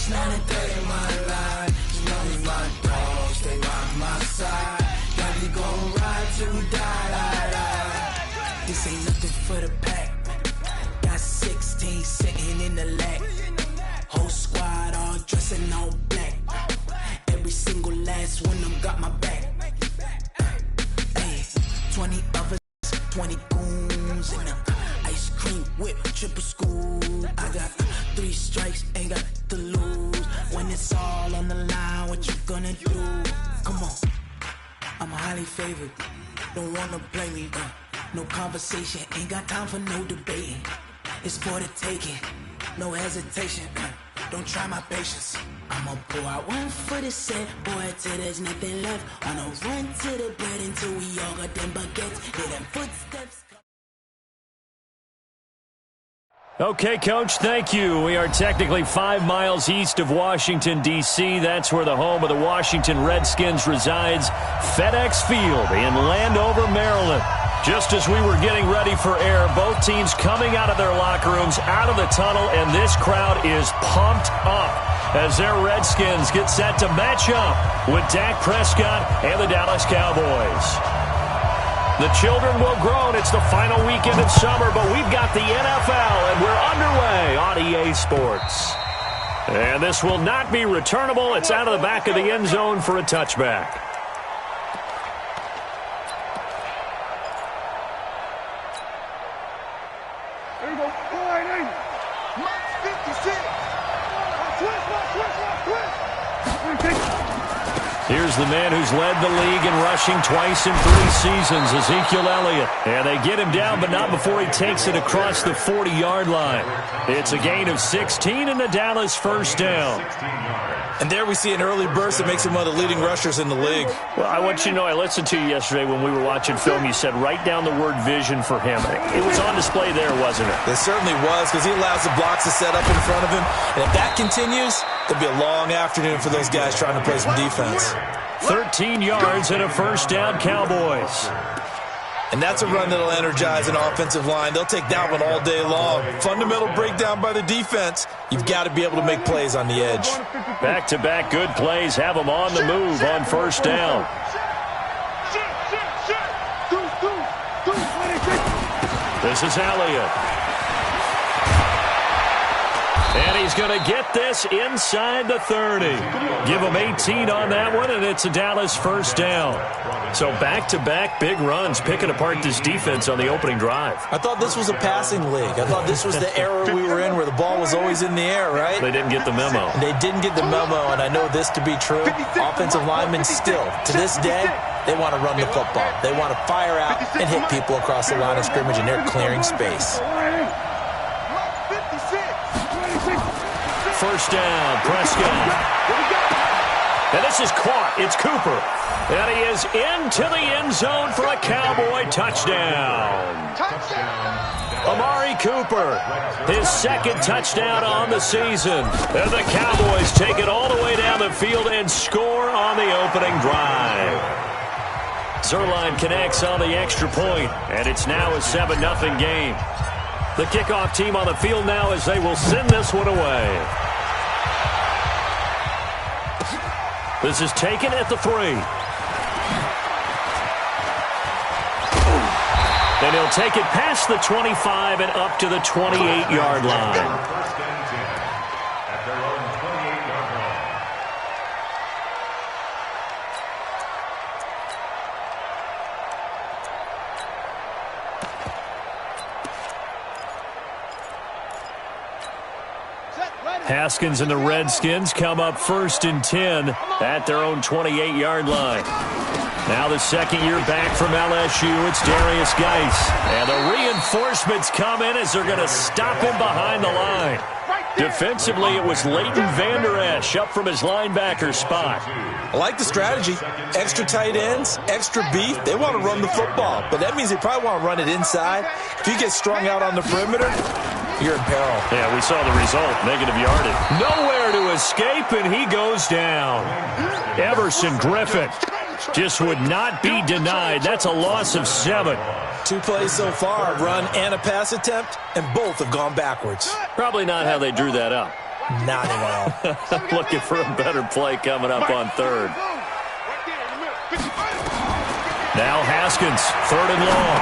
It's not a day in my life. You know me, my dog, stay by my side. Yeah, we gon' ride till we die. This ain't nothing for the pack. Got 16 sitting in the lag. Whole squad all dressing all black. Every single last one of them got my back. 20 of us, 20 goons in the ice cream whip, triple school. I got 3 strikes, ain't got to lose. When it's all on the line, what you gonna do? Come on, I'm highly favored. Don't wanna play me, no conversation. Ain't got time for no debating. It's for the taking, no hesitation. Don't try my patience. I'ma pour out one for the set, boy, till there's nothing left. On a run to the bread until we all got them baguettes. Hear them footsteps. Okay, Coach, thank you. We are technically 5 miles east of Washington, D.C. That's where the home of the Washington Redskins resides, FedEx Field in Landover, Maryland. Just as we were getting ready for air, both teams coming out of their locker rooms, out of the tunnel, and this crowd is pumped up as their Redskins get set to match up with Dak Prescott and the Dallas Cowboys. The children will grow, and it's the final weekend of summer, but we've got the NFL, and we're underway on EA Sports. And this will not be returnable. It's out of the back of the end zone for a touchback. There you go. Mark 56. Here's the man who's led the league in rushing twice in 3 seasons, Ezekiel Elliott. And they get him down, but not before he takes it across the 40-yard line. It's a gain of 16 and the Dallas first down. And there we see an early burst that makes him one of the leading rushers in the league. Well, I want you to know, I listened to you yesterday when we were watching film. You said write down the word vision for him. It was on display there, wasn't it? It certainly was, because he allows the blocks to set up in front of him. And if that continues, it'll be a long afternoon for those guys trying to play some defense. 13 yards and a first down, Cowboys. And that's a run that'll energize an offensive line. They'll take that one all day long. Fundamental breakdown by the defense. You've got to be able to make plays on the edge. Back-to-back good plays have them on the move on first down. This is Elliott. And he's going to get this inside the 30. Give him 18 on that one, and it's a Dallas first down. So back-to-back big runs, picking apart this defense on the opening drive. I thought this was a passing league. I thought this was the era we were in where the ball was always in the air, right? They didn't get the memo. They didn't get the memo, and I know this to be true. Offensive linemen still, to this day, they want to run the football. They want to fire out and hit people across the line of scrimmage, and they're clearing space. First down, Prescott. And this is caught. It's Cooper. And he is into the end zone for a Cowboy touchdown. Amari Cooper, his second touchdown on the season. And the Cowboys take it all the way down the field and score on the opening drive. Zerline connects on the extra point, and it's now a 7-0 game. The kickoff team on the field now as they will send this one away. This is taken at the 3. And he'll take it past the 25 and up to the 28-yard line. Haskins and the Redskins come up 1st and 10 at their own 28-yard line. Now the second year back from LSU, it's Darius Geis. And the reinforcements come in as they're going to stop him behind the line. Defensively, it was Leighton Vander Esch up from his linebacker spot. I like the strategy. Extra tight ends, extra beef. They want to run the football, but that means they probably want to run it inside. If you get strung out on the perimeter, you're in peril. Yeah, we saw the result. Negative yardage. Nowhere to escape, and he goes down. Everson Griffin just would not be denied. That's a loss of 7. 2 plays so far, a run and a pass attempt, and both have gone backwards. Probably not how they drew that up. Not at all. Looking for a better play coming up on third. Now Haskins, 3rd and long.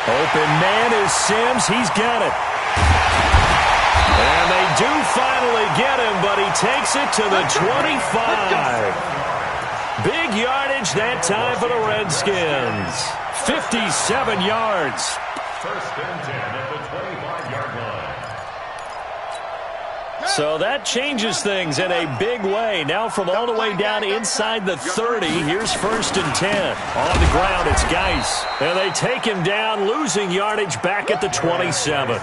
Open man is Sims. He's got it. And they do finally get him, but he takes it to the 25. Big yardage that time for the Redskins. 57 yards. 1st and 10 at the 25-yard line. So that changes things in a big way. Now from all the way down inside the 30, here's 1st and 10. On the ground, it's Geis. And they take him down, losing yardage back at the 27.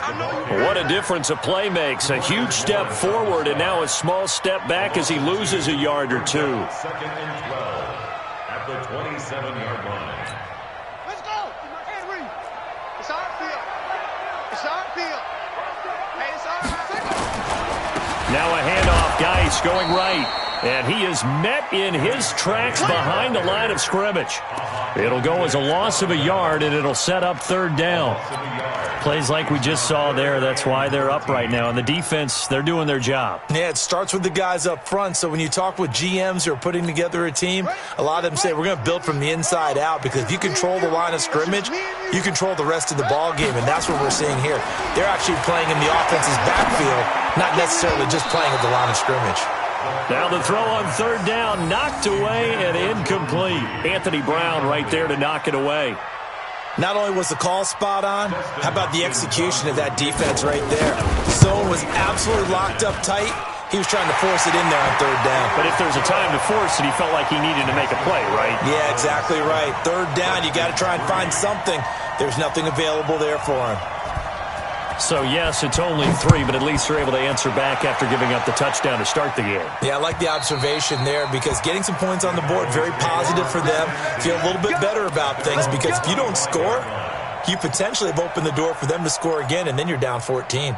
What a difference a play makes. A huge step forward and now a small step back as he loses a yard or two. 2nd and 12 at the 27-yard line. Let's go. Henry. It's our field. It's our field. Hey, it's our field. Now a handoff, Geis going right. And he is met in his tracks behind the line of scrimmage. It'll go as a loss of a yard, and it'll set up 3rd down. Plays like we just saw there. That's why they're up right now. And the defense, they're doing their job. Yeah, it starts with the guys up front. So when you talk with GMs who are putting together a team, a lot of them say we're going to build from the inside out, because if you control the line of scrimmage, you control the rest of the ball game, and that's what we're seeing here. They're actually playing in the offense's backfield, not necessarily just playing at the line of scrimmage. Now the throw on 3rd down, knocked away and incomplete. Anthony Brown right there to knock it away. Not only was the call spot on, how about the execution of that defense right there? Zone was absolutely locked up tight. He was trying to force it in there on 3rd down. But if there's a time to force it, he felt like he needed to make a play, right? Yeah, exactly right. 3rd down, you got to try and find something. There's nothing available there for him. So, yes, it's only 3, but at least they're able to answer back after giving up the touchdown to start the game. Yeah, I like the observation there, because getting some points on the board, very positive for them. Feel a little bit better about things, because if you don't score, you potentially have opened the door for them to score again, and then you're down 14.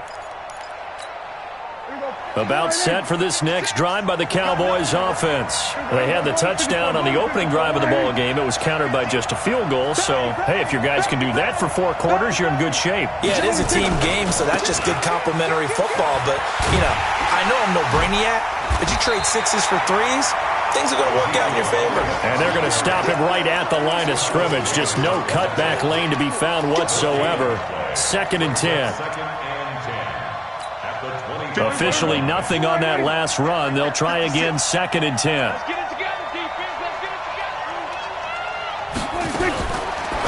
About set for this next drive by the Cowboys offense. They had the touchdown on the opening drive of the ball game. It was countered by just a field goal. So, hey, if your guys can do that for 4 quarters, you're in good shape. Yeah, it is a team game, so that's just good complimentary football. But, you know, I know I'm no brainiac, but you trade 6s for 3s, things are going to work out in your favor. And they're going to stop him right at the line of scrimmage. Just no cutback lane to be found whatsoever. 2nd and 10. Officially nothing on that last run. They'll try again, 2nd and 10.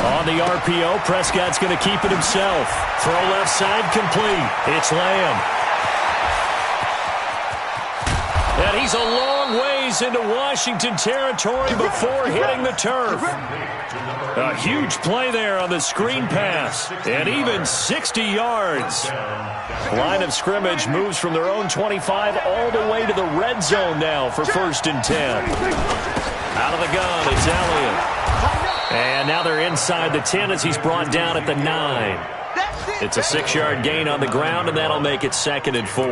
On the RPO, Prescott's going to keep it himself. Throw left side complete. It's Lamb. And he's a long ways into Washington territory before hitting the turf. A huge play there on the screen pass. And even 60 yards. Line of scrimmage moves from their own 25 all the way to the red zone now for 1st and 10. Out of the gun, it's Elliott. And now they're inside the 10 as he's brought down at the 9. It's a 6-yard gain on the ground, and that'll make it 2nd and 4.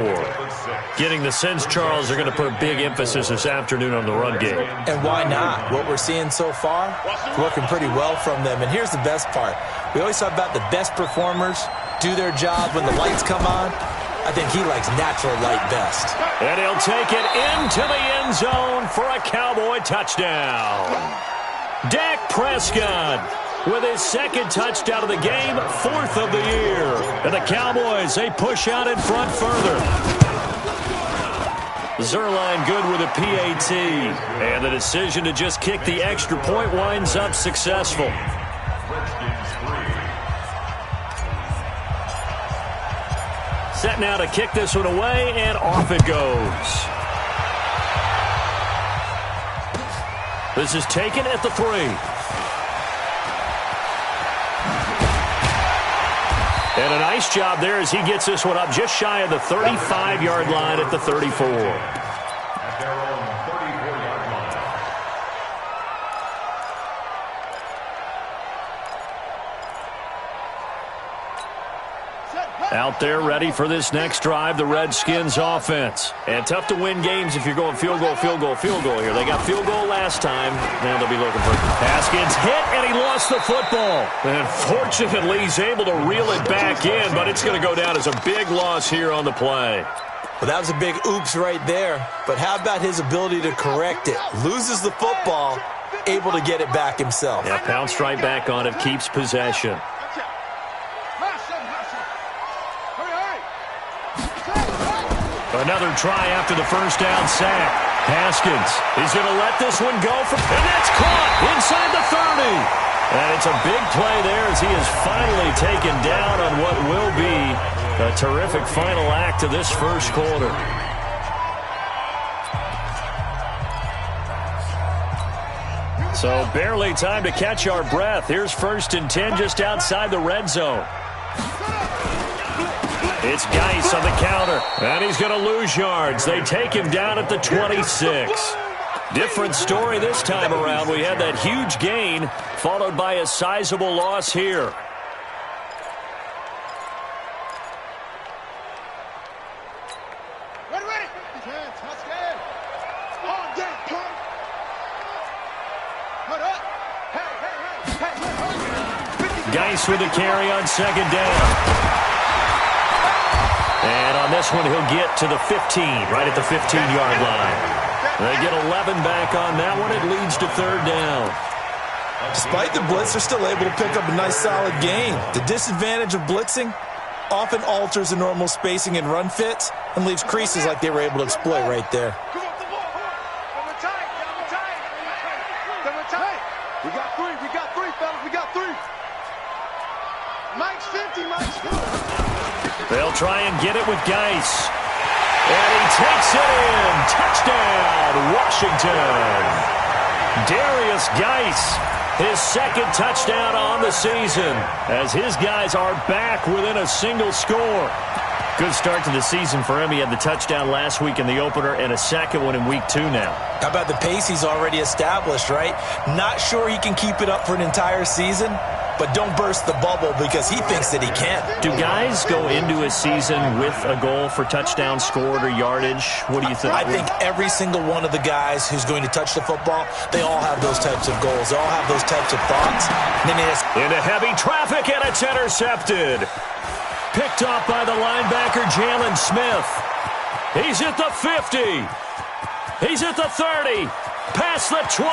Getting the sense, Charles, are going to put a big emphasis this afternoon on the run game. And why not? What we're seeing so far, working pretty well from them. And here's the best part. We always talk about the best performers do their job when the lights come on. I think he likes natural light best. And he'll take it into the end zone for a Cowboy touchdown. Dak Prescott with his 2nd touchdown of the game, 4th of the year. And the Cowboys, they push out in front further. Zerline good with a PAT. And the decision to just kick the extra point winds up successful. Set now to kick this one away, and off it goes. This is taken at the 3. And a nice job there as he gets this one up just shy of the 35-yard line at the 34. At their own 34-yard line. Out there ready for this next drive, the Redskins offense. And tough to win games if you're going field goal, field goal, field goal here. They got field goal last time. Now they'll be looking for Haskins hit, and he lost the football. And fortunately, he's able to reel it back in, but it's going to go down as a big loss here on the play. Well, that was a big oops right there, but how about his ability to correct it? Loses the football, able to get it back himself. Yeah, pounced right back on it, keeps possession. Another try after the first down sack. Haskins is going to let this one go, and that's caught inside the 30. And it's a big play there as he is finally taken down on what will be a terrific final act of this first quarter. So barely time to catch our breath. Here's 1st and 10 just outside the red zone. It's Geis on the counter, and he's going to lose yards. They take him down at the 26. Different story this time around. We had that huge gain, followed by a sizable loss here. Geis with a carry on 2nd down. And on this one, he'll get to the 15, right at the 15-yard line. They get 11 back on that one. It leads to 3rd down. Despite the blitz, they're still able to pick up a nice, solid gain. The disadvantage of blitzing often alters the normal spacing and run fits and leaves creases like they were able to exploit right there. We got three, fellas. We got three. Mike's 50, Mike's 50. They'll try and get it with Geis. And he takes it in. Touchdown, Washington. Darius Geis, his 2nd touchdown on the season, as his guys are back within a single score. Good start to the season for him. He had the touchdown last week in the opener and a 2nd one in week 2 now. How about the pace he's already established, right? Not sure he can keep it up for an entire season, but don't burst the bubble because he thinks that he can. Do guys go into a season with a goal for touchdown scored or yardage? What do you think? I think every single one of the guys who's going to touch the football, they all have those types of goals. They all have those types of thoughts. And then into heavy traffic, and it's intercepted. Picked off by the linebacker, Jalen Smith. He's at the 50. He's at the 30. Past the 20.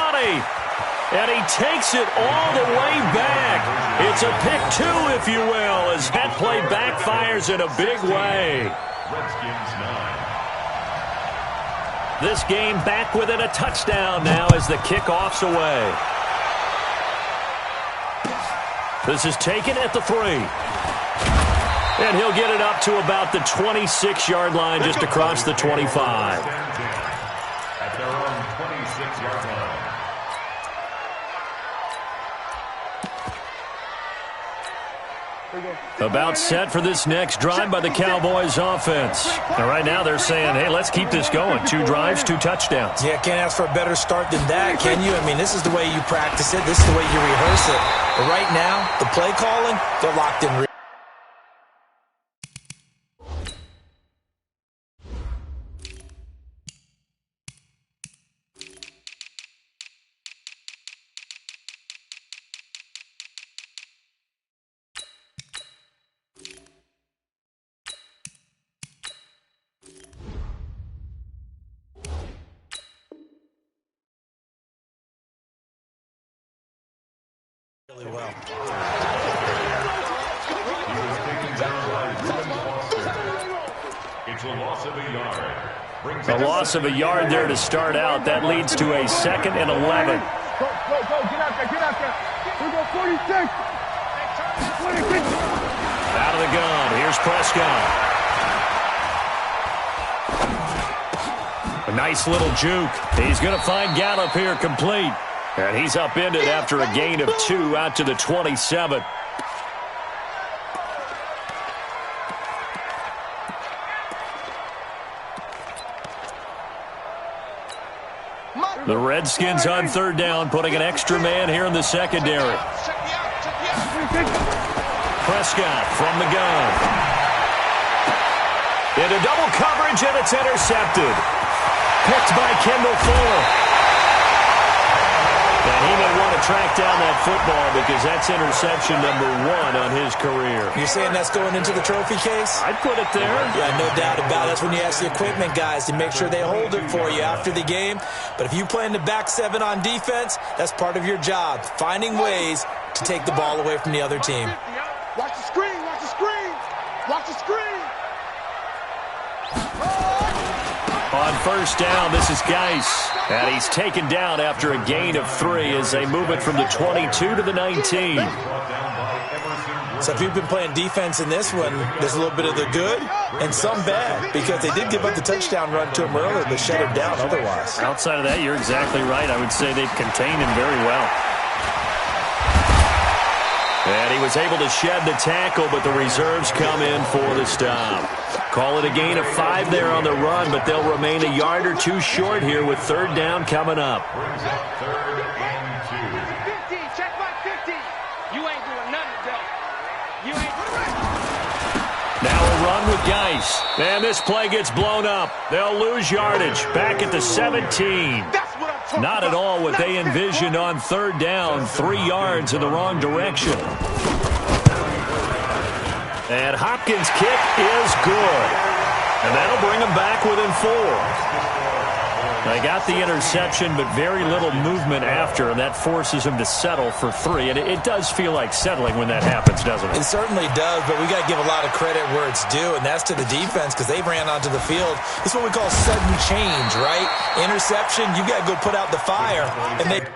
And he takes it all the way back. It's a pick 2, if you will, as that play backfires in a big way. Redskins 9. This game back within a touchdown now as the kickoff's away. This is taken at the 3. And he'll get it up to about the 26-yard line, just across the 25. At their own 26-yard line. About set for this next drive by the Cowboys offense. And right now they're saying, hey, let's keep this going. 2 drives, 2 touchdowns. Yeah, can't ask for a better start than that, can you? I mean, this is the way you practice it. This is the way you rehearse it. But right now, the play calling, they're locked in. Really well. It's a loss of a yard. A loss of a yard there to start out. That leads to a 2nd and 11. Go, get out there, get out there. We go 46. 46. Out of the gun. Here's Prescott. A nice little juke. He's going to find Gallup here complete. And he's upended after a gain of 2 out to the 27. The Redskins on 3rd down, putting an extra man here in the secondary. Prescott from the gun. Into double coverage, and it's intercepted. Picked by Kendall Fuller. And he may want to track down that football because that's interception number 1 on his career. You're saying that's going into the trophy case? I'd put it there. Yeah, no doubt about it. That's when you ask the equipment guys to make sure they hold it for you after the game. But if you play in the back 7 on defense, that's part of your job, finding ways to take the ball away from the other team. Watch the screen, watch the screen, watch the screen. On first down, this is Geis. And he's taken down after a gain of 3 as they move it from the 22 to the 19. So if you've been playing defense in this one, there's a little bit of the good and some bad because they did give up the touchdown run to him earlier but shut him down otherwise. Outside of that, you're exactly right. I would say they've contained him very well. And he was able to shed the tackle, but the reserves come in for the stop. Call it a gain of 5 there on the run, but they'll remain a yard or 2 short here with third down coming up. Brings up 3rd and 2. 50, check my 50. You ain't doing nothing, Del. You ain't Now a run with Geis. And this play gets blown up. They'll lose yardage. Back at the 17. Not at all what they envisioned on third down. 3 yards in the wrong direction. And Hopkins' kick is good. And that'll bring them back within 4. They got the interception, but very little movement after, and that forces them to settle for 3. And it does feel like settling when that happens, doesn't it? It certainly does, but we got to give a lot of credit where it's due, and that's to the defense because they ran onto the field. This is what we call sudden change, right? Interception, you got to go put out the fire, and they...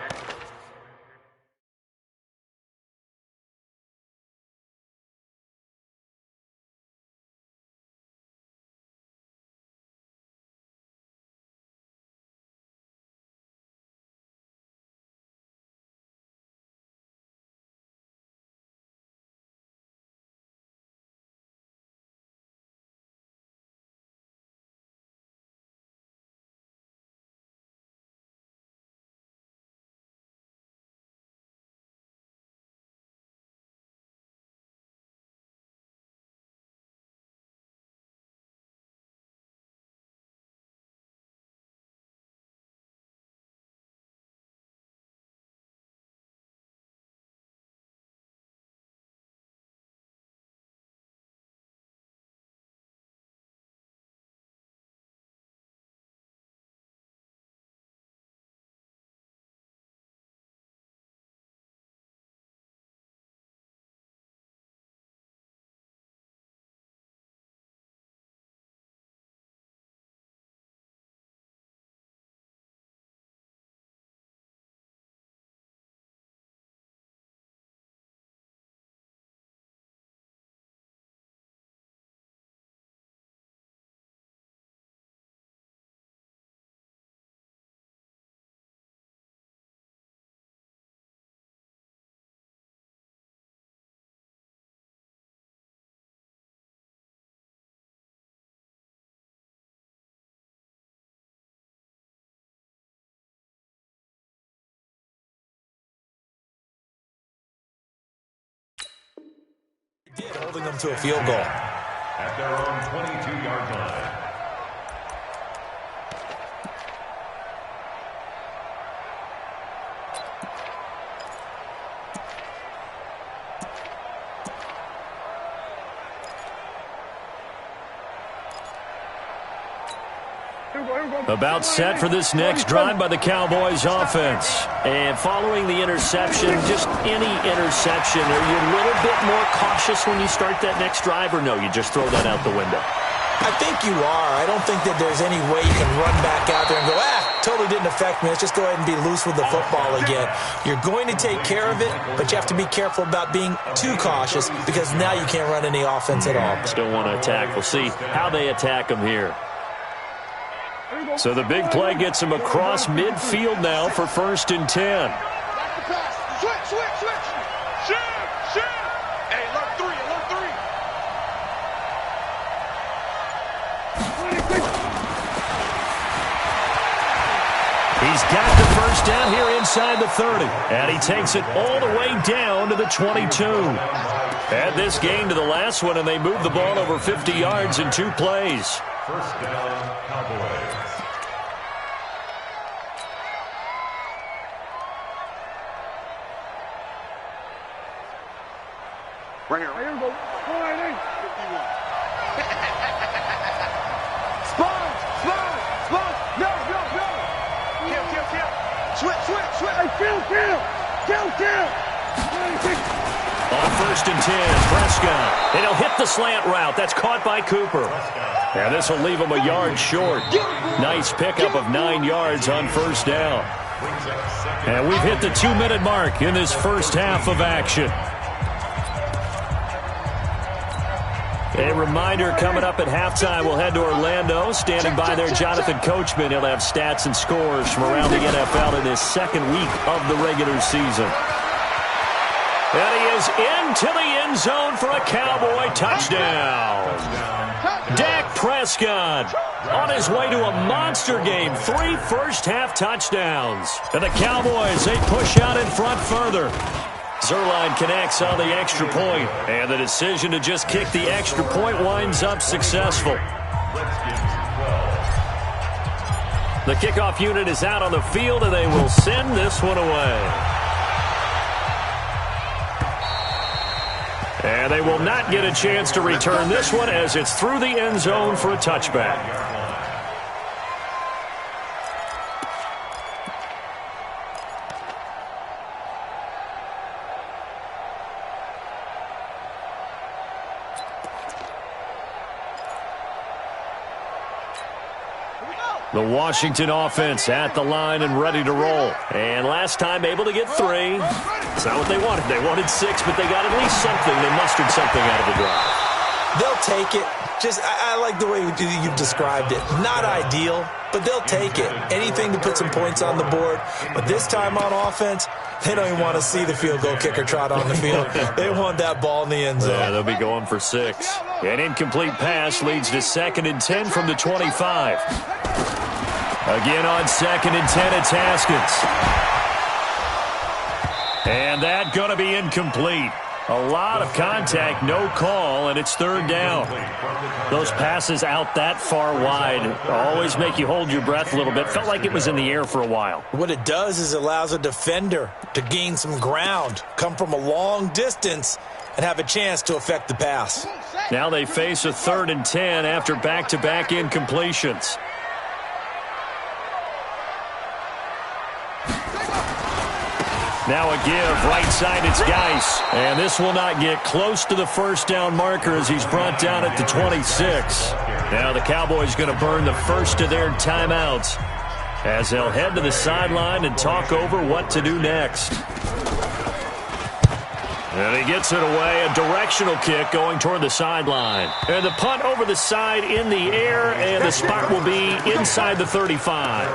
holding them to a field goal. At their own 22-yard line. About set for this next drive by the Cowboys offense. And following the interception, just any interception, are you a little bit more cautious when you start that next drive, or no, you just throw that out the window? I think you are. I don't think that there's any way you can run back out there and go, totally didn't affect me. Let's just go ahead and be loose with the football again. You're going to take care of it, but you have to be careful about being too cautious because now you can't run any offense at all. Still want to attack. We'll see how they attack them here. So the big play gets him across midfield now for 1st and 10. switch. Shift. Hey, alert 3. He's got the first down here inside the 30. And he takes it all the way down to the 22. Add this game to the last one, and they move the ball over 50 yards in 2 plays. First down, Cowboys. Right here. Here we go. 480. 51. Sponge. No. Kill. Switch. Hey, kill. On 1st and 10, Prescott. And he'll hit the slant route. That's caught by Cooper. And this will leave him a yard short. Nice pickup of 9 yards on 1st down. And we've hit the 2-minute mark in this first half of action. A reminder, coming up at halftime, we'll head to Orlando. Standing by there, Jonathan Coachman. He'll have stats and scores from around the NFL in his second week of the regular season. And he is into the end zone for a Cowboy touchdown. Dak Prescott on his way to a monster game. 3 first-half touchdowns. And the Cowboys, they push out in front further. Zerline connects on the extra point, and the decision to just kick the extra point winds up successful. The kickoff unit is out on the field, and they will send this one away. And they will not get a chance to return this one as it's through the end zone for a touchback. The Washington offense at the line and ready to roll. And last time able to get 3. It's not what they wanted. They wanted 6, but they got at least something. They mustered something out of the drive. They'll take it. I like the way you described it. Not ideal, but they'll take it. Anything to put some points on the board. But this time on offense, they don't even want to see the field goal kicker trot on the field. They want that ball in the end zone. Yeah, they'll be going for 6. An incomplete pass leads to 2nd and 10 from the 25. Again on 2nd and 10, it's Haskins. And that going to be incomplete. A lot of contact, no call, and it's 3rd down. Those passes out that far wide always make you hold your breath a little bit. Felt like it was in the air for a while. What it does is it allows a defender to gain some ground, come from a long distance, and have a chance to affect the pass. Now they face a 3rd and 10 after back-to-back incompletions. Now a give, right side, it's Geis. And this will not get close to the 1st down marker as he's brought down at the 26. Now the Cowboys going to burn the first of their timeouts as they'll head to the sideline and talk over what to do next. And he gets it away, a directional kick going toward the sideline. And the punt over the side in the air, and the spot will be inside the 35.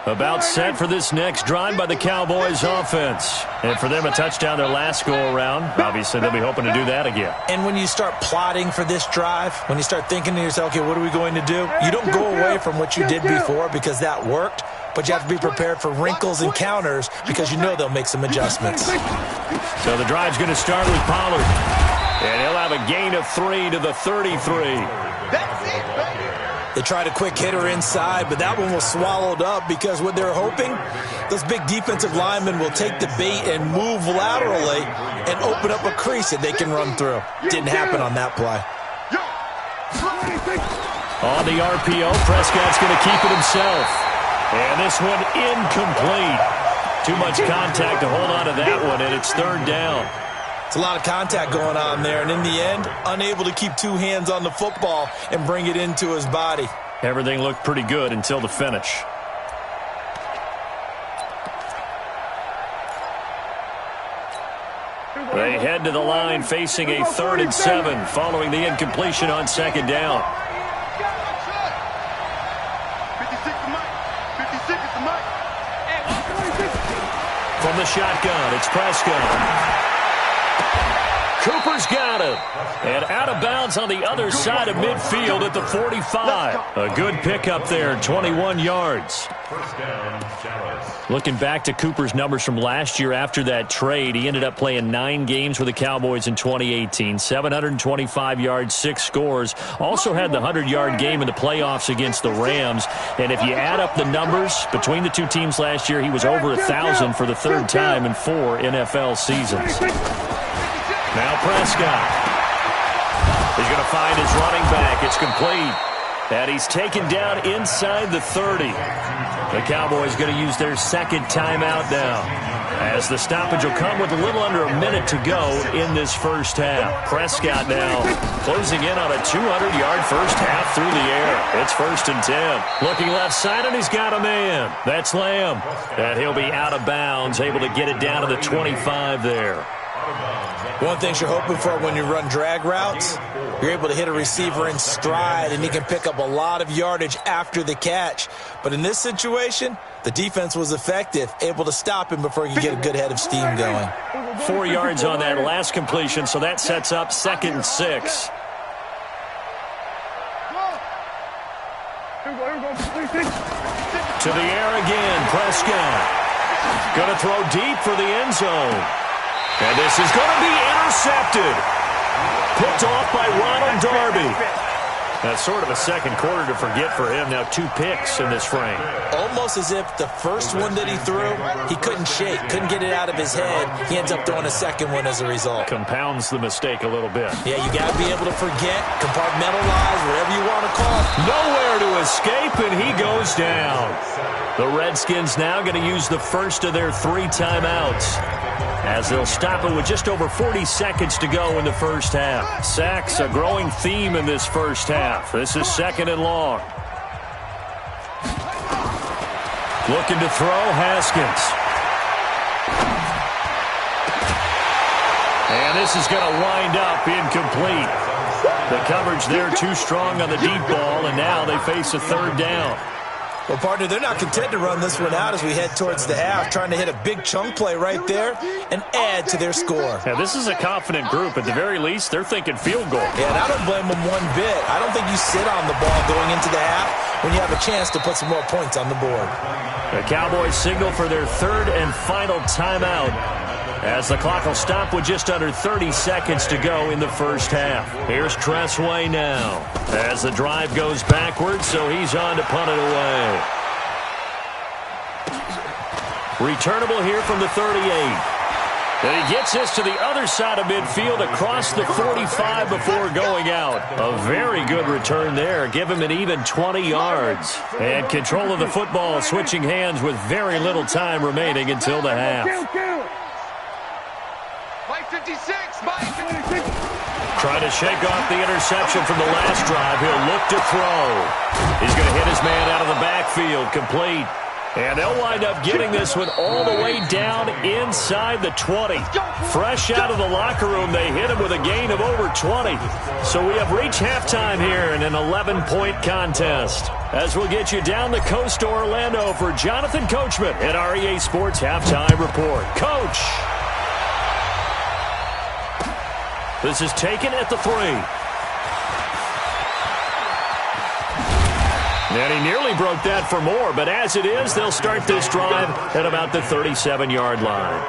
About set for this next drive by the Cowboys offense. And for them, a touchdown their last go-around. Obviously, they'll be hoping to do that again. And when you start plotting for this drive, when you start thinking to yourself, okay, what are we going to do? You don't go away from what you did before because that worked, but you have to be prepared for wrinkles and counters because you know they'll make some adjustments. So the drive's going to start with Pollard. And he'll have a gain of 3 to the 33. They tried a quick hitter inside, but that one was swallowed up because what they're hoping, those big defensive linemen will take the bait and move laterally and open up a crease that they can run through. Didn't happen on that play. On the RPO, Prescott's going to keep it himself. And this one incomplete. Too much contact to hold on to that one, and it's 3rd down. It's a lot of contact going on there, and in the end, unable to keep 2 hands on the football and bring it into his body. Everything looked pretty good until the finish. They head to the line facing a 3rd and 7 following the incompletion on 2nd down. 56 to Mike. 56 to Mike. From the shotgun, it's Prescott. Cooper's got it. And out of bounds on the other side of midfield at the 45. A good pickup there, 21 yards. First down, Dallas. Looking back to Cooper's numbers from last year after that trade, he ended up playing 9 games for the Cowboys in 2018. 725 yards, 6 scores. Also had the 100-yard game in the playoffs against the Rams. And if you add up the numbers between the two teams last year, he was over 1,000 for the 3rd time in 4 NFL seasons. Now Prescott. He's going to find his running back. It's complete. And he's taken down inside the 30. The Cowboys going to use their 2nd timeout now, as the stoppage will come with a little under a minute to go in this first half. Prescott now closing in on a 200-yard first half through the air. It's 1st and 10. Looking left side, and he's got a man. That's Lamb. And he'll be out of bounds, able to get it down to the 25 there. One thing you're hoping for when you run drag routes, you're able to hit a receiver in stride, and he can pick up a lot of yardage after the catch. But in this situation, the defense was effective, able to stop him before he could get a good head of steam going. 4 yards on that last completion, so that sets up 2nd and 6. To the air again, Prescott. Going to throw deep for the end zone. And this is going to be intercepted. Picked off by Ronald Darby. That's sort of a second quarter to forget for him. Now 2 picks in this frame. Almost as if the first one that he threw, he couldn't shake, couldn't get it out of his head. He ends up throwing a second one as a result. Compounds the mistake a little bit. Yeah, you got to be able to forget, compartmentalize, whatever you want to call it. Nowhere to escape, and he goes down. The Redskins now going to use the first of their 3 timeouts, as they'll stop it with just over 40 seconds to go in the first half. Sacks, a growing theme in this first half. This is 2nd and long. Looking to throw, Haskins. And this is going to wind up incomplete. The coverage there too strong on the deep ball, and now they face a 3rd down. Well, partner, they're not content to run this one out as we head towards the half, trying to hit a big chunk play right there and add to their score. Now, this is a confident group. At the very least, they're thinking field goal. Yeah, and I don't blame them one bit. I don't think you sit on the ball going into the half when you have a chance to put some more points on the board. The Cowboys signal for their 3rd and final timeout, as the clock will stop with just under 30 seconds to go in the first half. Here's Tressway now, as the drive goes backwards, so he's on to punt it away. Returnable here from the 38. And he gets this to the other side of midfield across the 45 before going out. A very good return there. Give him an even 20 yards. And control of the football switching hands with very little time remaining until the half. Mike 56, Mike 56. Trying to shake off the interception from the last drive. He'll look to throw. He's going to hit his man out of the backfield. Complete. And they'll wind up getting this one all the way down inside the 20. Fresh out of the locker room, they hit him with a gain of over 20. So we have reached halftime here in an 11-point contest. As we'll get you down the coast to Orlando for Jonathan Coachman at our EA Sports Halftime Report. Coach! This is taken at the 3. And he nearly broke that for more, but as it is, they'll start this drive at about the 37-yard line.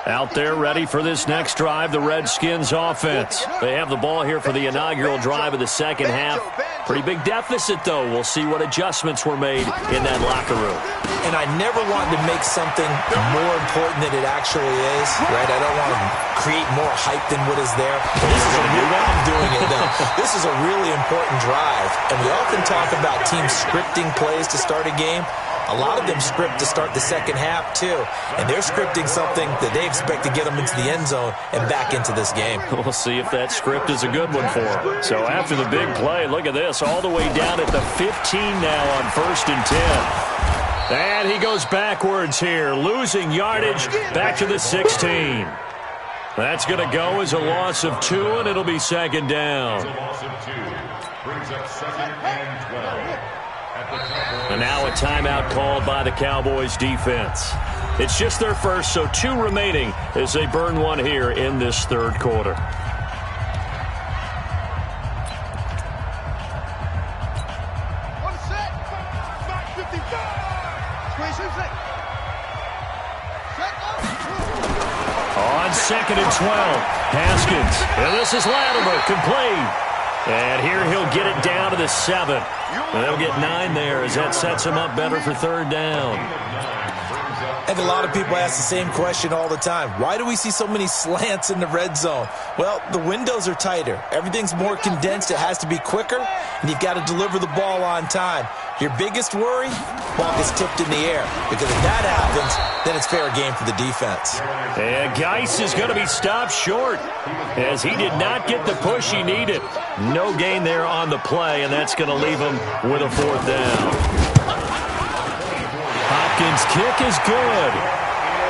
Out there ready for this next drive, the Redskins offense. They have the ball here for the inaugural drive of the second half. Pretty big deficit, though. We'll see what adjustments were made in that locker room. And I never wanted to make something more important than it actually is, right? I don't want to create more hype than what is there. But this is a real, I'm doing it, though. This is a really important drive. And we often talk about teams scripting plays to start a game. A lot of them script to start the second half, too. And they're scripting something that they expect to get them into the end zone and back into this game. We'll see if that script is a good one for them. So after the big play, look at this, all the way down at the 15 now on 1st and 10. And he goes backwards here, losing yardage back to the 16. That's going to go as a loss of 2, and it'll be second down. A loss of 2. Brings up 2nd and 12. And now a timeout called by the Cowboys defense. It's just their first, so 2 remaining as they burn one here in this third quarter. On 2nd and 12, Haskins. And this is Latimer, complete. And here he'll get it down to the 7. And they'll get 9 there as that sets him up better for third down. I think a lot of people ask the same question all the time. Why do we see so many slants in the red zone? Well, the windows are tighter. Everything's more condensed. It has to be quicker, and you've got to deliver the ball on time. Your biggest worry? Ball gets tipped in the air. Because if that happens, then it's fair game for the defense. And Geis is going to be stopped short as he did not get the push he needed. No gain there on the play, and that's going to leave him with a 4th down. Hopkins' kick is good,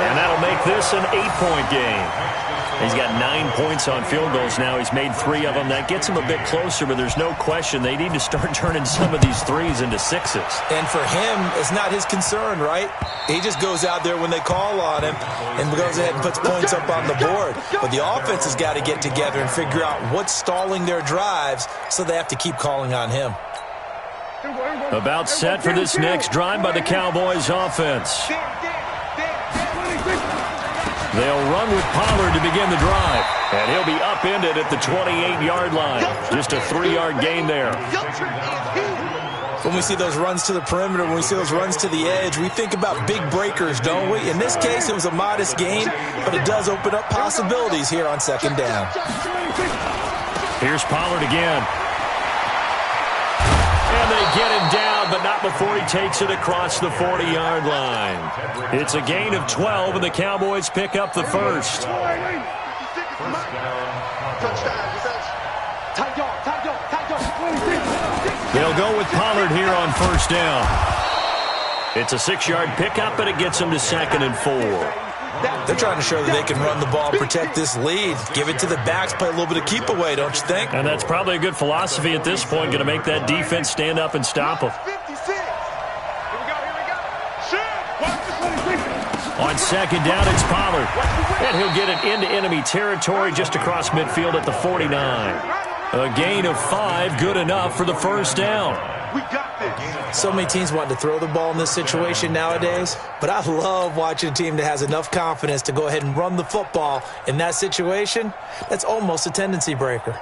and that'll make this an 8-point game. He's got 9 points on field goals now. He's made 3 of them. That gets him a bit closer, but there's no question they need to start turning some of these 3s into 6s. And for him, it's not his concern, right? He just goes out there when they call on him and goes ahead and puts points up on the board. But the offense has got to get together and figure out what's stalling their drives, so they have to keep calling on him. About set for this next drive by the Cowboys offense. They'll run with Pollard to begin the drive. And he'll be upended at the 28-yard line. Just a 3-yard gain there. When we see those runs to the perimeter, when we see those runs to the edge, we think about big breakers, don't we? In this case, it was a modest gain, but it does open up possibilities here on 2nd down. Here's Pollard again. And they get him down, but not before he takes it across the 40-yard line. It's a gain of 12, and the Cowboys pick up the first. They'll go with Pollard here on 1st down. It's a 6-yard pickup, and it gets them to 2nd and 4. They're trying to show that they can run the ball, protect this lead. Give it to the backs, play a little bit of keep away, don't you think? And that's probably a good philosophy at this point, going to make that defense stand up and stop them. On 2nd down, it's Pollard. And he'll get it into enemy territory just across midfield at the 49. A gain of 5, good enough for the 1st down. So many teams want to throw the ball in this situation nowadays, but I love watching a team that has enough confidence to go ahead and run the football in that situation. That's almost a tendency breaker.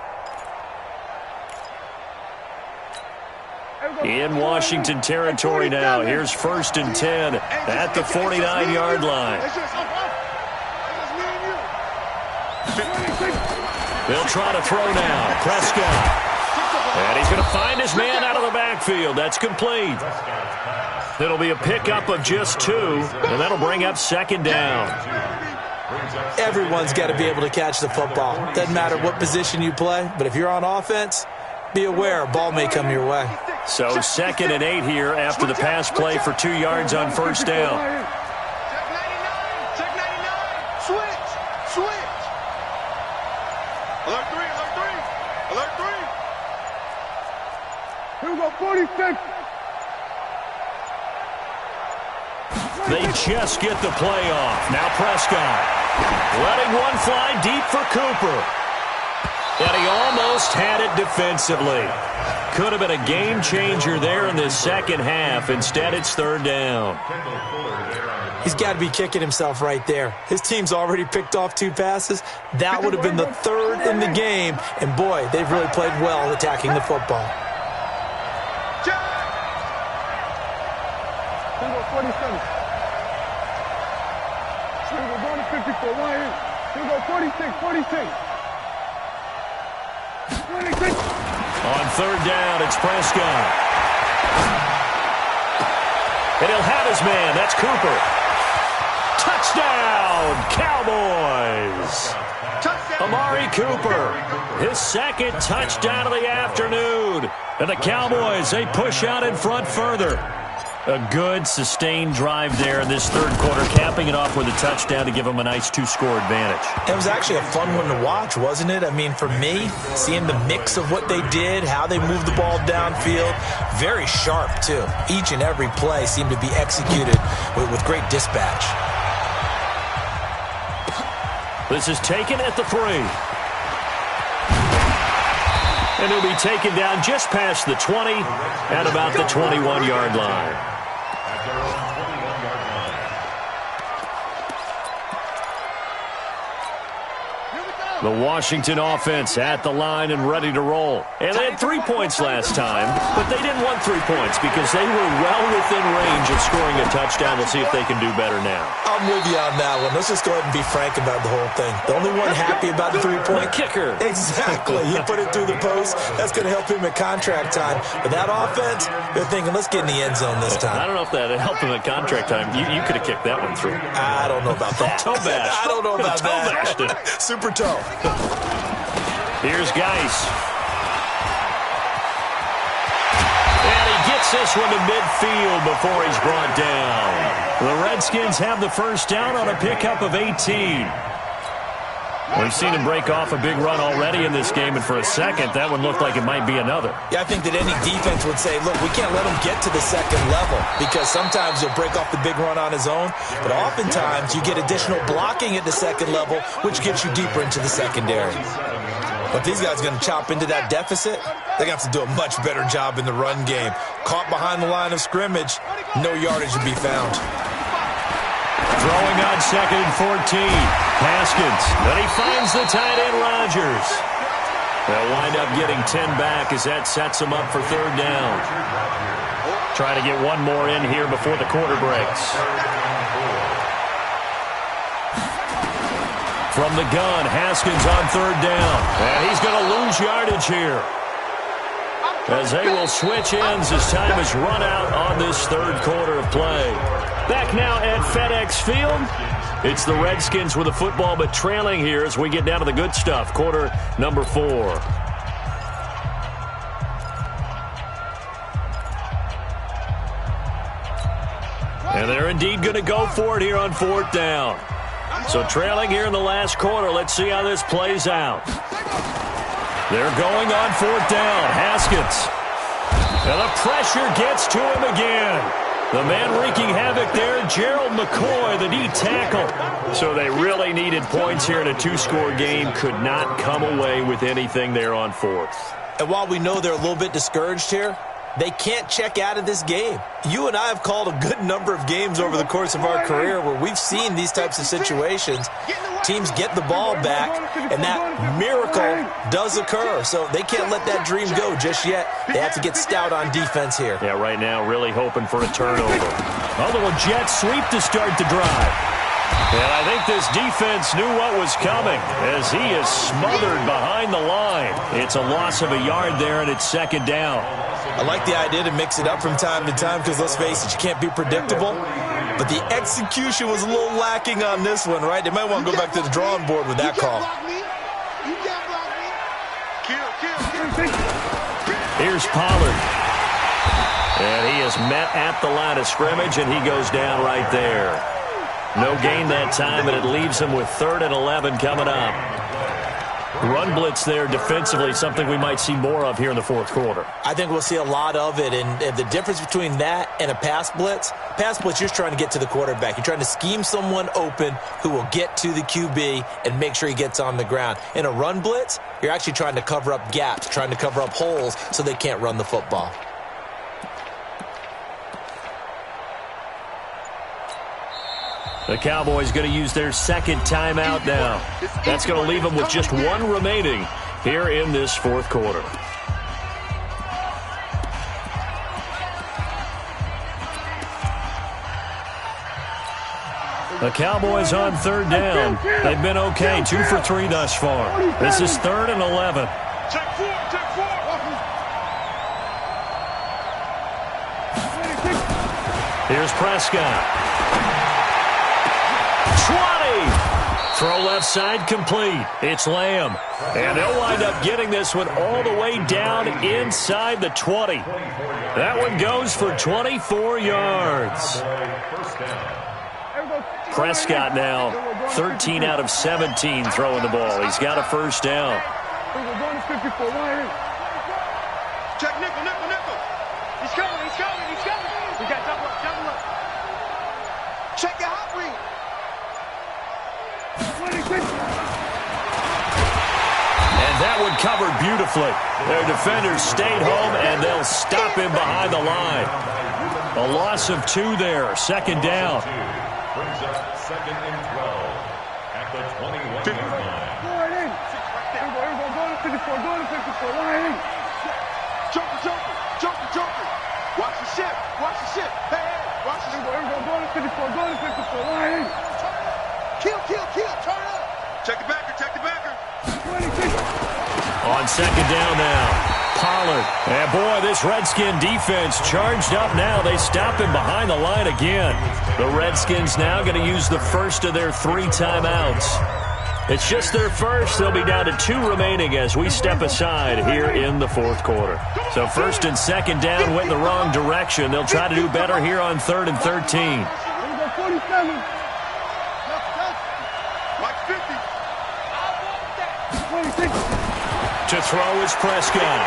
In Washington territory now. Here's 1st and 10 at the 49-yard line. They'll try to throw now. Prescott. And he's going to find his man out of the backfield. That's complete. It'll be a pickup of just 2, and that'll bring up 2nd down. Everyone's got to be able to catch the football. Doesn't matter what position you play, but if you're on offense, be aware a ball may come your way. So 2nd and 8 here after the pass play for 2 yards on 1st down. They just get the play off. Now Prescott letting one fly deep for Cooper. And he almost had it defensively. Could have been a game changer there in this second half. Instead, it's 3rd down. He's got to be kicking himself right there. His team's already picked off 2 passes. That would have been the 3rd in the game. And boy, they've really played well attacking the football. 46. On 3rd down, it's Prescott. And he'll have his man. That's Cooper. Touchdown, Cowboys. Amari Cooper, his 2nd touchdown of the afternoon. And the Cowboys, they push out in front further. A good, sustained drive there in this third quarter, capping it off with a touchdown to give them a nice 2-score advantage. It was actually a fun one to watch, wasn't it? I mean, for me, seeing the mix of what they did, how they moved the ball downfield, very sharp, too. Each and every play seemed to be executed with great dispatch. This is taken at the 3. And he'll be taken down just past the 20 at about the 21-yard line. The Washington offense at the line and ready to roll. And they had 3 points last time, but they didn't want 3 points because they were well within range of scoring a touchdown. We'll see if they can do better now. I'm with you on that one. Let's just go ahead and be frank about the whole thing. The only one happy about the 3-point kicker. Exactly. He put it through the post. That's going to help him at contract time. But that offense, they're thinking, let's get in the end zone this time. I don't know if that helped him at contract time. You could have kicked that one through. I don't know about that. Toe bash. I don't know about toe bashed it. Super toe. Here's Geis. And he gets this one to midfield before he's brought down. The Redskins have the first down on a pickup of 18. We've seen him break off a big run already in this game, and for a second, that one looked like it might be another. Yeah, I think that any defense would say, look, we can't let him get to the second level because sometimes he'll break off the big run on his own, but oftentimes you get additional blocking at the second level, which gets you deeper into the secondary. But these guys are going to chop into that deficit. They're going to have to do a much better job in the run game. Caught behind the line of scrimmage, no yardage to be found. Throwing on 2nd and 14. Haskins. Then he finds the tight end, Rodgers. They'll wind up getting 10 back as that sets them up for 3rd down. Trying to get one more in here before the quarter breaks. From the gun, Haskins on 3rd down. And he's going to lose yardage here, as they will switch ends as time is run out on this 3rd quarter of play. Back now at FedEx Field. It's the Redskins with the football, but trailing here as we get down to the good stuff. Quarter number 4. And they're indeed going to go for it here on 4th down. So trailing here in the last quarter. Let's see how this plays out. They're going on 4th down. Haskins. And the pressure gets to him again. The man wreaking havoc there, Gerald McCoy, the D tackle. So they really needed points here in a 2-score game. Could not come away with anything there on 4th. And while we know they're a little bit discouraged here, they can't check out of this game. You and I have called a good number of games over the course of our career where we've seen these types of situations. Teams get the ball back, and that miracle does occur. So they can't let that dream go just yet. They have to get stout on defense here. Yeah, right now really hoping for a turnover. A little jet sweep to start the drive. And I think this defense knew what was coming as he is smothered behind the line. It's a loss of a yard there, and it's 2nd down. I like the idea to mix it up from time to time because, let's face it, you can't be predictable. But the execution was a little lacking on this one, right? They might want to go back to the drawing board with that call. Here's Pollard. And he is met at the line of scrimmage, and he goes down right there. No gain that time, and it leaves him with 3rd and 11 coming up. Run blitz there defensively, something we might see more of here in the 4th quarter. I think we'll see a lot of it, and the difference between that and a pass blitz, you're trying to get to the quarterback. You're trying to scheme someone open who will get to the QB and make sure he gets on the ground. In a run blitz, you're actually trying to cover up gaps, trying to cover up holes so they can't run the football. The Cowboys going to use their 2nd timeout now. That's going to leave them with just 1 remaining here in this 4th quarter. The Cowboys on 3rd down. They've been okay, 2 for 3 thus far. This is 3rd and 11. Here's Prescott. 20, Throw left side complete. It's Lamb. And they'll wind up getting this one all the way down inside the 20. That one goes for 24 yards. Prescott now 13 out of 17 throwing the ball. He's got a first down. Check nickel, nickel, nickel. He's coming, he's coming, he's coming. We got double up, double up. Check your hot read. And that one covered beautifully. Their defenders stayed home, and they'll stop him behind the line. A loss of 2 there. Second down. Brings up 2nd and 12 at the 21-yard line. Joker, joker, joker, joker. Watch the ship, watch the ship. Hey, hey, watch the ship. Kill, kill, kill, turn up. Check the backer, check the backer. On second down now, Pollard. And boy, this Redskin defense charged up now. They stop him behind the line again. The Redskins now going to use the first of their 3 timeouts. It's just their first. They'll be down to 2 remaining as we step aside here in the 4th quarter. So first and second down went in the wrong direction. They'll try to do better here on 3rd and 13. To throw is Prescott.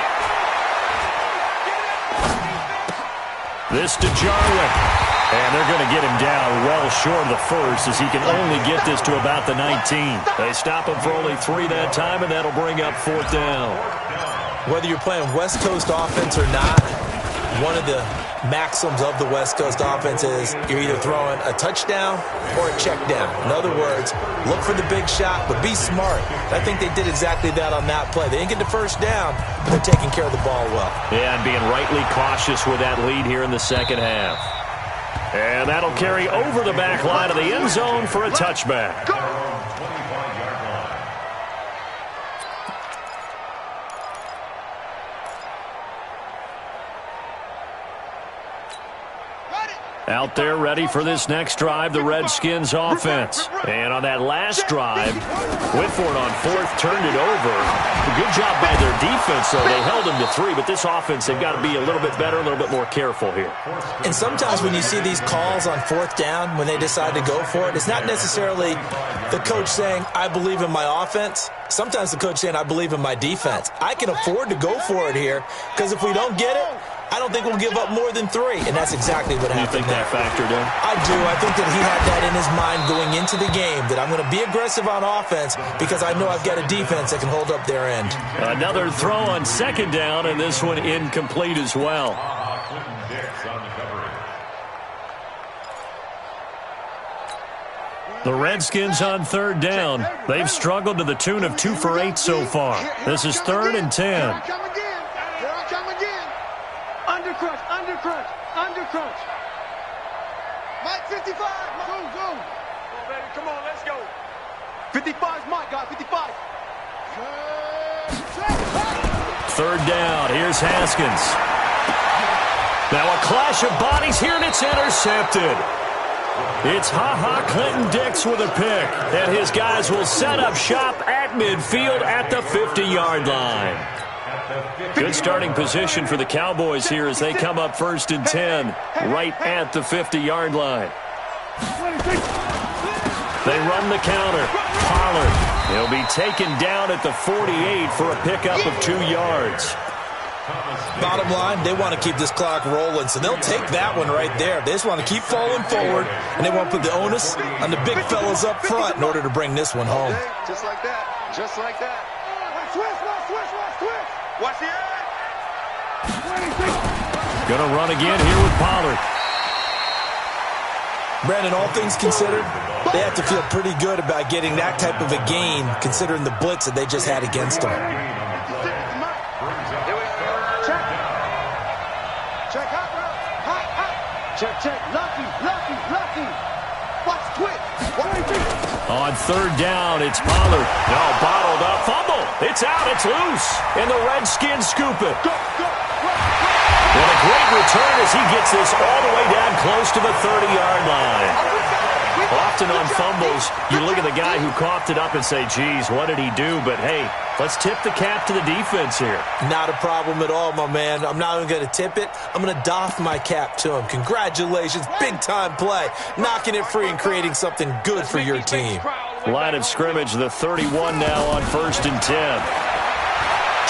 This to Jarwin. And they're going to get him down well short of the first as he can only get this to about the 19. They stop him for only 3 that time, and that'll bring up 4th down. Whether you're playing West Coast offense or not, one of the maxims of the West Coast offense is you're either throwing a touchdown or a check down. In other words, look for the big shot, but be smart. I think they did exactly that on that play. They didn't get the first down, but they're taking care of the ball well. Yeah, and being rightly cautious with that lead here in the second half. And that'll carry over the back line of the end zone for a touchback. Out there ready for this next drive, the Redskins offense. And on that last drive, Whitford on 4th turned it over. A good job by their defense, though. They held them to 3, but this offense, they've got to be a little bit better, a little bit more careful here. And sometimes when you see these calls on 4th down, when they decide to go for it, it's not necessarily the coach saying, I believe in my offense. Sometimes the coach saying, I believe in my defense. I can afford to go for it here, because if we don't get it, I don't think we'll give up more than 3, and that's exactly what happened. You think that factored in? I do. I think that he had that in his mind going into the game, that I'm going to be aggressive on offense because I know I've got a defense that can hold up their end. Another throw on second down, and this one incomplete as well. The Redskins on 3rd down. They've struggled to the tune of 2 for 8 so far. This is 3rd and 10. Undercrunch, undercrunch, undercrunch. Mike 55, go, go. Come on, baby, come on, let's go. 55's Mike, guys, 55. 3rd down, here's Haskins. Now a clash of bodies here, and it's intercepted. It's Ha-Ha Clinton-Dix with a pick, and his guys will set up shop at midfield at the 50-yard line. Good starting position for the Cowboys here as they come up 1st and 10 right at the 50-yard line. They run the counter. Pollard. He'll be taken down at the 48 for a pickup of 2 yards. Bottom line, they want to keep this clock rolling, so they'll take that one right there. They just want to keep falling forward, and they want to put the onus on the big fellas up front in order to bring this one home. Just like that. Just like that. Switch. Watch the edge. Gonna run again here with Pollard. Brandon, all things considered, they have to feel pretty good about getting that type of a gain, considering the blitz that they just had against them. Check. Lucky. Watch twitch. On 3rd down, it's Pollard. No, bottled up. Fumble. It's out. It's loose. And the Redskins scoop it. Go. And a great return as he gets this all the way down close to the 30-yard line. Often on fumbles, you look at the guy who coughed it up and say, geez, what did he do? But, hey, let's tip the cap to the defense here. Not a problem at all, my man. I'm not even going to tip it. I'm going to doff my cap to him. Congratulations. Big-time play. Knocking it free and creating something good for your team. Line of scrimmage, the 31 now on 1st and 10.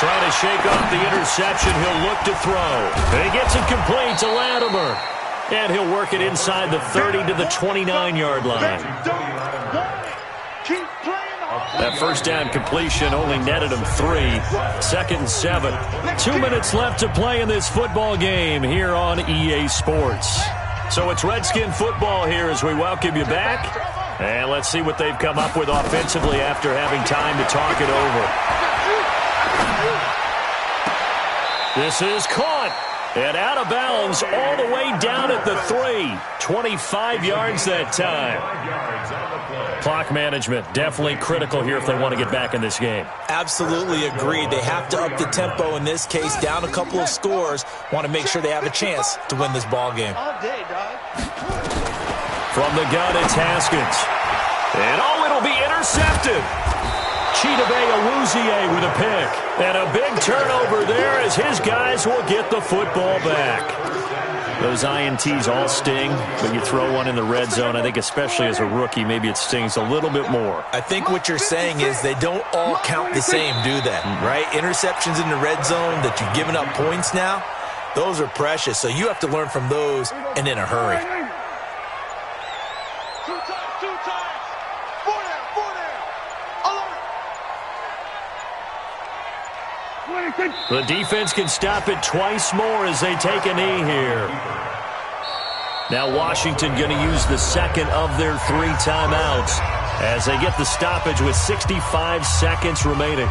Trying to shake off the interception. He'll look to throw. And he gets it complete to Latimer. And he'll work it inside the 30 to the 29-yard line. That first down completion only netted him 3. 2nd and 7. 2 minutes left to play in this football game here on EA Sports. So it's Redskin football here as we welcome you back. And let's see what they've come up with offensively after having time to talk it over. This is caught. And out of bounds all the way down at the 3. 25 yards that time. Clock management definitely critical here if they want to get back in this game. Absolutely agreed. They have to up the tempo in this case, down a couple of scores. Want to make sure they have a chance to win this ball game. From the gun, it's Haskins. And it'll be intercepted. Chidobe Awuzie with a pick. And a big turnover there as his guys will get the football back. Those INTs all sting, but you throw one in the red zone, I think especially as a rookie, maybe it stings a little bit more. I think what you're saying is they don't all count the same, do they? Right? Interceptions in the red zone that you've given up points now, those are precious. So you have to learn from those and in a hurry. The defense can stop it twice more as they take a knee here. Now Washington going to use the second of their 3 timeouts as they get the stoppage with 65 seconds remaining.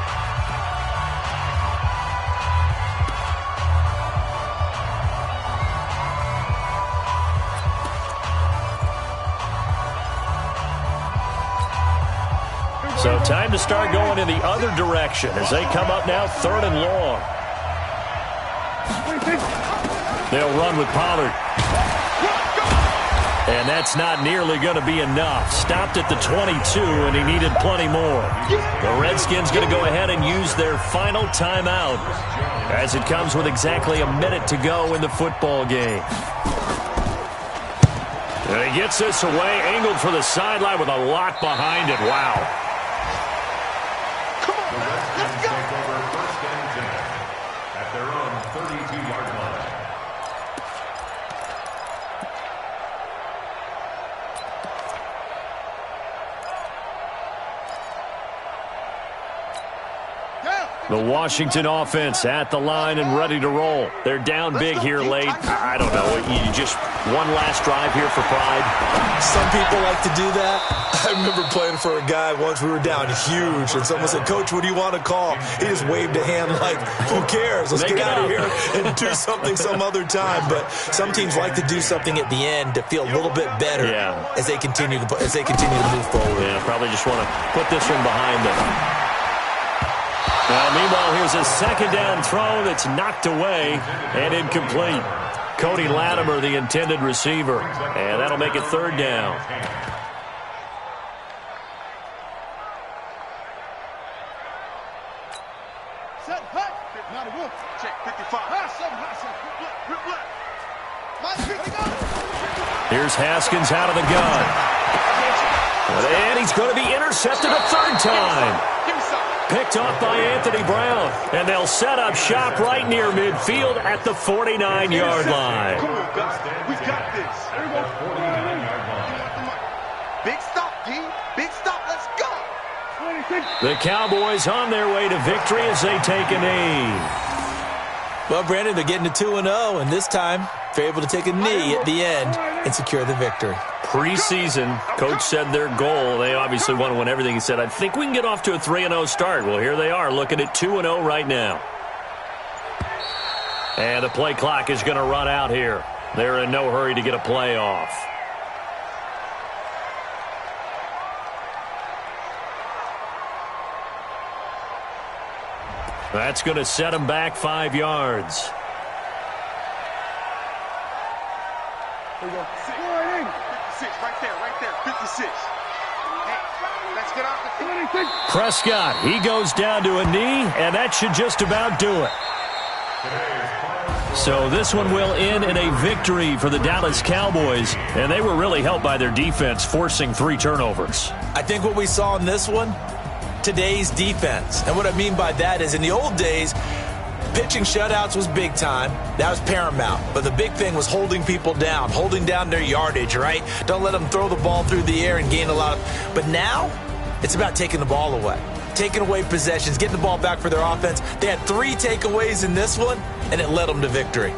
So time to start going in the other direction as they come up now 3rd and long. They'll run with Pollard. And that's not nearly going to be enough. Stopped at the 22, and he needed plenty more. The Redskins going to go ahead and use their final timeout as it comes with exactly a minute to go in the football game. And he gets this away, angled for the sideline with a lot behind it. Wow. The Washington offense at the line and ready to roll. They're down big here late. I don't know. You just one last drive here for pride. Some people like to do that. I remember playing for a guy once. We were down huge, and someone said, "Coach, what do you want to call?" He just waved a hand like, "Who cares? Let's get out of here and do something some other time." But some teams like to do something at the end to feel a little bit better as they continue to move forward. Yeah, probably just want to put this one behind them. Now, meanwhile, here's a 2nd down throw that's knocked away and incomplete. Cody Latimer, the intended receiver, and that'll make it 3rd down. Here's Haskins out of the gun. And he's going to be intercepted a 3rd time. Picked off by Anthony Brown. And they'll set up shop right near midfield at the 49-yard line. Come on, guys. We got this. Big stop, D. Big stop. Let's go. The Cowboys on their way to victory as they take a knee. Well, Brandon, they're getting to 2-0, and this time they're able to take a knee at the end and secure the victory. Preseason, Coach said their goal, they obviously want to win everything. He said, I think we can get off to a 3-0 start. Well, here they are looking at 2-0 right now. And the play clock is going to run out here. They're in no hurry to get a play off. That's going to set them back 5 yards. 56, right there, 56. Hey, let's get off the 26. Prescott, he goes down to a knee, and that should just about do it. So this one will end in a victory for the Dallas Cowboys, and they were really helped by their defense, forcing 3 turnovers. I think what we saw in this one, today's defense. And what I mean by that is in the old days, pitching shutouts was big time. That was paramount. But the big thing was holding people down, holding down their yardage, right? Don't let them throw the ball through the air and gain a lot of... But now, it's about taking the ball away. Taking away possessions, getting the ball back for their offense. They had 3 takeaways in this one, and it led them to victory.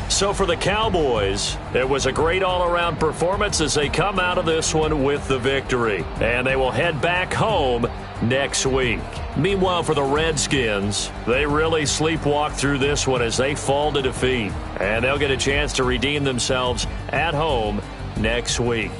So for the Cowboys, it was a great all-around performance as they come out of this one with the victory. And they will head back home next week. Meanwhile, for the Redskins, they really sleepwalk through this one as they fall to defeat. And they'll get a chance to redeem themselves at home next week.